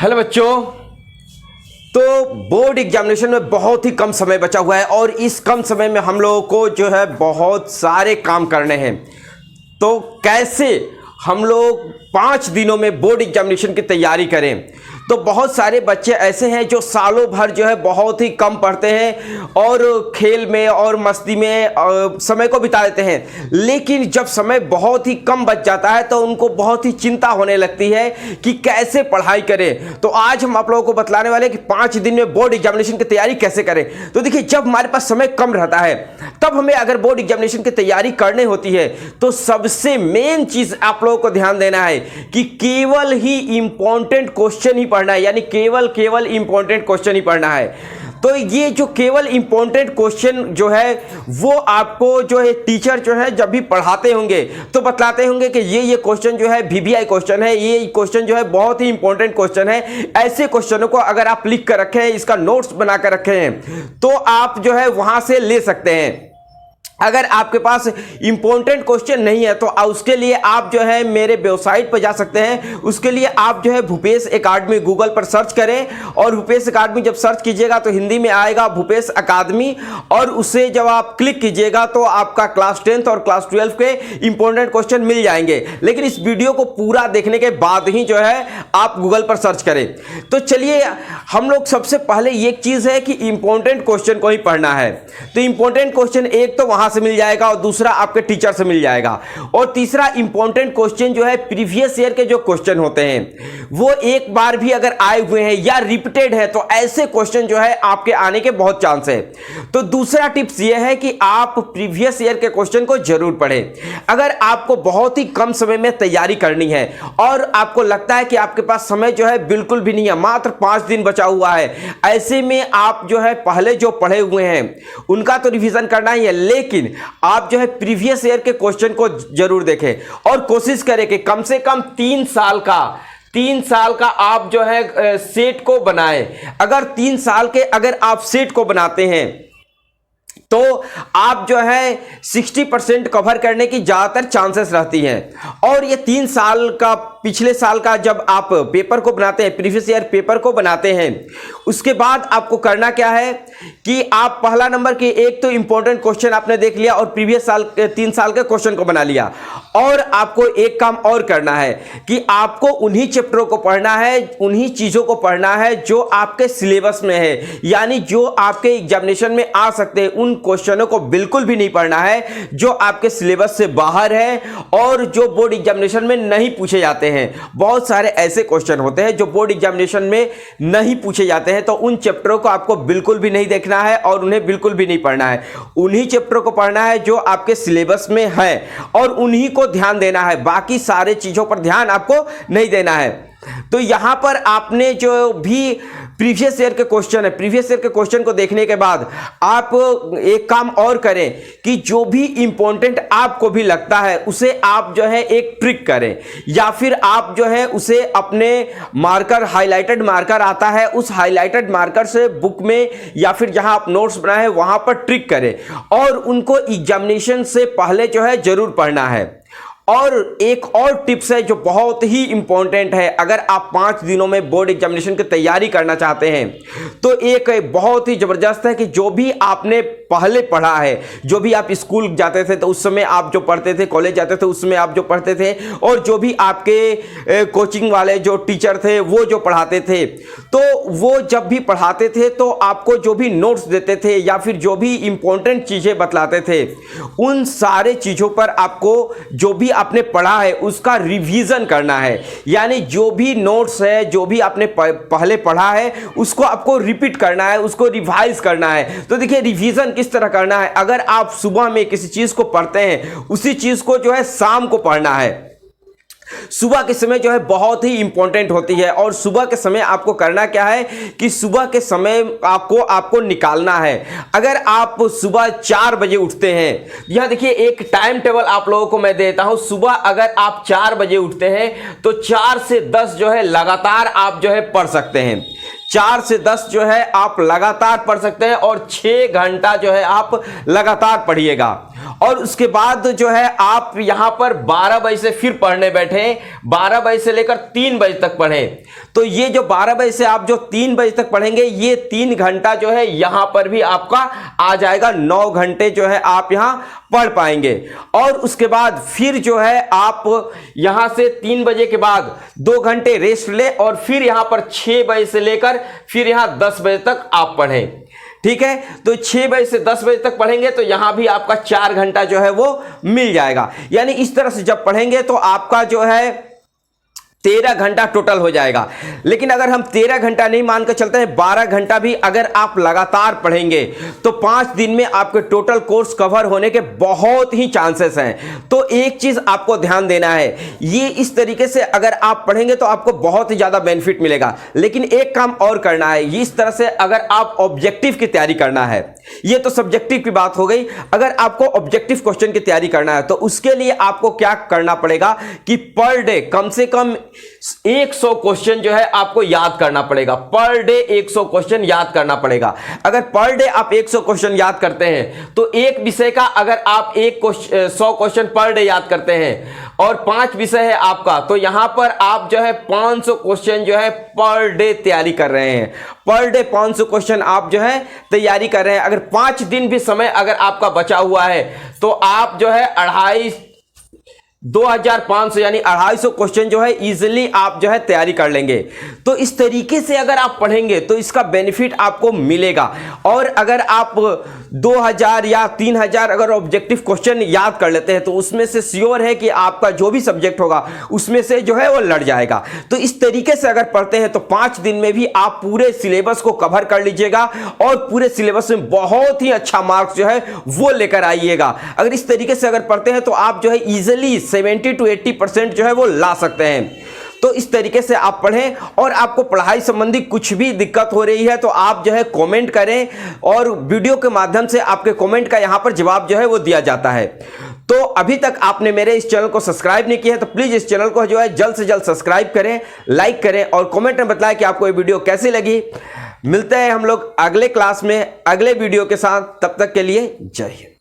Hello बच्चों। तो board examination में बहुत ही कम समय बचा हुआ है और इस कम समय में हम लोगों को जो है बहुत सारे काम करने हैं। तो कैसे हम लोग 5 दिनों में बोर्ड एग्जामिनेशन की तैयारी करें। तो बहुत सारे बच्चे ऐसे हैं जो सालों भर जो है बहुत ही कम पढ़ते हैं और खेल में और मस्ती में समय को बिता देते हैं, लेकिन जब समय बहुत ही कम बच जाता है तो उनको बहुत ही चिंता होने लगती है कि कैसे पढ़ाई करें। तो आज हम आप लोगों को बतलाने वाले हैं कि 5 दिन में बोर्ड एग्जामिनेशन की तैयारी कैसे करें। तो देखिए, जब हमारे पास समय कम रहता है तब हमें अगर बोर्ड एग्जामिनेशन की तैयारी करनी होती है तो सबसे मेन चीज आप लोगों को ध्यान देना है कि केवल ही इंपॉर्टेंट क्वेश्चन ही पढ़ना है, यानी केवल इंपॉर्टेंट क्वेश्चन ही पढ़ना है। तो ये जो केवल इंपॉर्टेंट क्वेश्चन जो है वो आपको जो है टीचर जो है जब भी पढ़ाते होंगे तो बतलाते होंगे कि ये क्वेश्चन जो है वीवीआई क्वेश्चन है, ये क्वेश्चन जो है बहुत ही इंपॉर्टेंट क्वेश्चन है। ऐसे क्वेश्चनों को अगर आप लिख कर रखे हैं, इसका नोट्स बना कर रखे हैं तो आप जो है वहां से ले सकते हैं। अगर आपके पास इंपॉर्टेंट क्वेश्चन नहीं है तो उसके लिए आप जो है मेरे वेबसाइट पर जा सकते हैं। उसके लिए आप जो है भूपेश एकेडमी गूगल पर सर्च करें और भूपेश एकेडमी जब सर्च कीजिएगा तो हिंदी में आएगा भूपेश एकेडमी, और उसे जब आप क्लिक कीजिएगा तो आपका क्लास 10th और क्लास 12 के इंपॉर्टेंट क्वेश्चन मिल जाएंगे। लेकिन इस वीडियो को पूरा देखने के बाद ही जो है आप गूगल पर सर्च करें। तो चलिए, हम लोग सबसे पहले ये चीज है कि इंपॉर्टेंट क्वेश्चन को ही पढ़ना है। तो इंपॉर्टेंट क्वेश्चन एक तो वहां से मिल जाएगा और दूसरा आपके टीचर से मिल जाएगा, और तीसरा इंपॉर्टेंट क्वेश्चन जो है प्रीवियस ईयर के जो क्वेश्चन होते हैं वो एक बार भी अगर आए हुए हैं या रिपीटेड है तो ऐसे क्वेश्चन जो है आपके आने के बहुत चांस है। तो दूसरा टिप्स ये है कि आप प्रीवियस ईयर के क्वेश्चन को जरूर पढ़ें। अगर आपको बहुत ही कम समय में तैयारी करनी है और आपको लगता है कि आपके पास समय जो है बिल्कुल भी नहीं है, मात्र 5 दिन बचा हुआ है, ऐसे में आप जो है पहले जो पढ़े हुए हैं उनका तो रिवीजन करना ही है, लेकिन आप जो है प्रीवियस ईयर के क्वेश्चन को जरूर देखें और कोशिश करें कि कम से कम 3 साल का आप जो है सेट को बनाएं। अगर 3 साल के अगर आप सेट को बनाते हैं तो आप जो है 60% कवर करने की ज्यादातर चांसेस रहती हैं। और ये 3 साल का पिछले साल का जब आप पेपर को बनाते हैं, प्रीवियस ईयर पेपर को बनाते हैं, उसके बाद आपको करना क्या है कि आप पहला नंबर के एक तो इंपॉर्टेंट क्वेश्चन आपने देख लिया और प्रीवियस साल 3 साल के क्वेश्चन को बना लिया, और आपको एक काम और करना है कि आपको उन्हीं चैप्टरों को पढ़ना है, उन्हीं चीजों को पढ़ना है जो आपके सिलेबस में है, यानी जो आपके एग्जामिनेशन में आ सकते हैं। उन क्वेश्चनों को बिल्कुल भी नहीं पढ़ना है जो आपके सिलेबस से बाहर है और जो बोर्ड एग्जामिनेशन में नहीं पूछे जाते हैं। बहुत सारे ऐसे क्वेश्चन होते हैं जो बोर्ड एग्जामिनेशन में नहीं पूछे जाते हैं, तो उन चैप्टरों को आपको बिल्कुल भी नहीं देखना है और उन्हें बिल्कुल भी नहीं पढ़ना है। उन्हीं चैप्टरों को पढ़ना है जो आपके सिलेबस में है और उन्हीं को ध्यान देना है, बाकी सारे चीजों पर ध्यान आपको नहीं देना है। तो यहां पर आपने जो भी प्रीवियस ईयर के क्वेश्चन है, प्रीवियस ईयर के क्वेश्चन को देखने के बाद आप एक काम और करें कि जो भी इंपॉर्टेंट आपको भी लगता है उसे आप जो है एक ट्रिक करें, या फिर आप जो है उसे अपने मार्कर, हाईलाइटेड मार्कर आता है, उस हाईलाइटेड मार्कर से बुक में या फिर जहां आप नोट्स बनाए वहां पर ट्रिक करें और उनको एग्जामिनेशन से पहले जो है जरूर पढ़ना है। और एक और टिप्स है जो बहुत ही इंपॉर्टेंट है, अगर आप 5 दिनों में बोर्ड एग्जामिनेशन की तैयारी करना चाहते हैं तो एक बहुत ही जबरदस्त है कि जो भी आपने पहले पढ़ा है, जो भी आप स्कूल जाते थे तो उस समय आप जो पढ़ते थे, कॉलेज जाते थे उस समय आप जो पढ़ते थे, और जो भी आपके कोचिंग वाले जो टीचर थे वो जो पढ़ाते थे, तो वो जब भी पढ़ाते थे तो आपको जो भी नोट्स देते थे या फिर जो भी इंपॉर्टेंट चीजें बतलाते थे, उन सारे चीजों पर आपको जो भी आपने पढ़ा है उसका रिवीजन करना है। यानी जो भी नोट्स है, जो भी आपने पहले पढ़ा है उसको आपको रिपीट करना है, उसको रिवाइज करना है। तो देखिए, रिवीजन किस तरह करना है, अगर आप सुबह में किसी चीज को पढ़ते हैं उसी चीज को जो है शाम को पढ़ना है। सुबह के समय जो है बहुत ही इंपॉर्टेंट होती है, और सुबह के समय आपको करना क्या है कि सुबह के समय आपको निकालना है। अगर आप सुबह 4 बजे उठते हैं, यहां देखिए एक टाइम टेबल आप लोगों को मैं देता हूं। सुबह अगर आप 4 बजे उठते हैं तो 4 से 10 जो है लगातार आप जो है पढ़ सकते हैं। 4 से 10 जो है आप लगातार पढ़ सकते हैं और 6 घंटा जो है आप लगातार पढ़िएगा। और उसके बाद जो है आप यहां पर 12 बजे से फिर पढ़ने बैठे, 12 बजे से लेकर 3 बजे तक पढ़ें। तो ये जो 12 बजे से आप जो 3 बजे तक पढ़ेंगे, ये 3 घंटा जो है यहां पर भी आपका आ जाएगा, 9 घंटे जो है आप यहां पढ़ पाएंगे। और उसके बाद फिर जो है आप यहां से 3 बजे के बाद 2 घंटे रेस्ट ले और फिर यहां पर 6 बजे से लेकर फिर यहां 10 बजे तक आप पढ़ें। ठीक है, तो 6 बजे से 10 बजे तक पढ़ेंगे तो यहां भी आपका 4 घंटा जो है वो मिल जाएगा। यानी इस तरह से जब पढ़ेंगे तो आपका जो है 13 घंटा टोटल हो जाएगा। लेकिन अगर हम 13 घंटा नहीं मानकर चलते हैं, 12 घंटा भी अगर आप लगातार पढ़ेंगे तो 5 दिन में आपके टोटल कोर्स कवर होने के बहुत ही चांसेस हैं। तो एक चीज आपको ध्यान देना है, ये इस तरीके से अगर आप पढ़ेंगे तो आपको बहुत ही ज्यादा बेनिफिट मिलेगा। लेकिन एक काम और करना है, इस तरह से अगर आप ऑब्जेक्टिव की तैयारी करना है, ये तो सब्जेक्टिव की बात हो गई। अगर आपको ऑब्जेक्टिव क्वेश्चन की तैयारी करना है तो उसके लिए आपको क्या करना पड़ेगा कि पर डे कम से कम 100 क्वेश्चन जो है आपको याद करना पड़ेगा। पर डे 100 क्वेश्चन याद करना पड़ेगा। अगर पर डे आप 100 क्वेश्चन याद करते हैं तो एक विषय का अगर आप 100 क्वेश्चन पर डे याद करते हैं और 5 विषय है आपका, तो यहां पर आप जो है 500 क्वेश्चन जो है पर डे तैयारी कर रहे हैं। पर डे 500 क्वेश्चन आप जो है तैयारी कर रहे हैं। अगर 5 दिन भी समय अगर आपका बचा हुआ है तो आप जो है 2500 यानी 250 क्वेश्चन जो है इजीली आप जो है तैयारी कर लेंगे। तो इस तरीके से अगर आप पढ़ेंगे तो इसका बेनिफिट आपको मिलेगा। और अगर आप 2000 या 3000 अगर ऑब्जेक्टिव क्वेश्चन याद कर लेते हैं तो उसमें से श्योर है कि आपका जो भी सब्जेक्ट होगा उसमें से जो है वो लड़ जाएगा। तो इस तरीके से अगर पढ़ते हैं तो 5 दिन में भी आप पूरे सिलेबस को कवर कर लीजिएगा और पूरे सिलेबस में बहुत ही अच्छा मार्क्स जो है वो लेकर आइएगा। अगर इस तरीके से अगर पढ़ते हैं तो आप जो है इजीली 70 to 80% जो है वो ला सकते हैं। तो इस तरीके से आप पढ़ें। और आपको पढ़ाई संबंधी कुछ भी दिक्कत हो रही है तो आप जो है कमेंट करें और वीडियो के माध्यम से आपके कमेंट का यहां पर जवाब जो है वो दिया जाता है। तो अभी तक आपने मेरे इस चैनल को सब्सक्राइब नहीं किया है तो प्लीज इस चैनल को जो है जल्द से जल्द सब्सक्राइब करें, लाइक करें और कमेंट में बताएं कि आपको ये वीडियो कैसी लगी। मिलते हैं हम लोग अगले क्लास में अगले वीडियो के साथ, तब तक के लिए जय हिंद।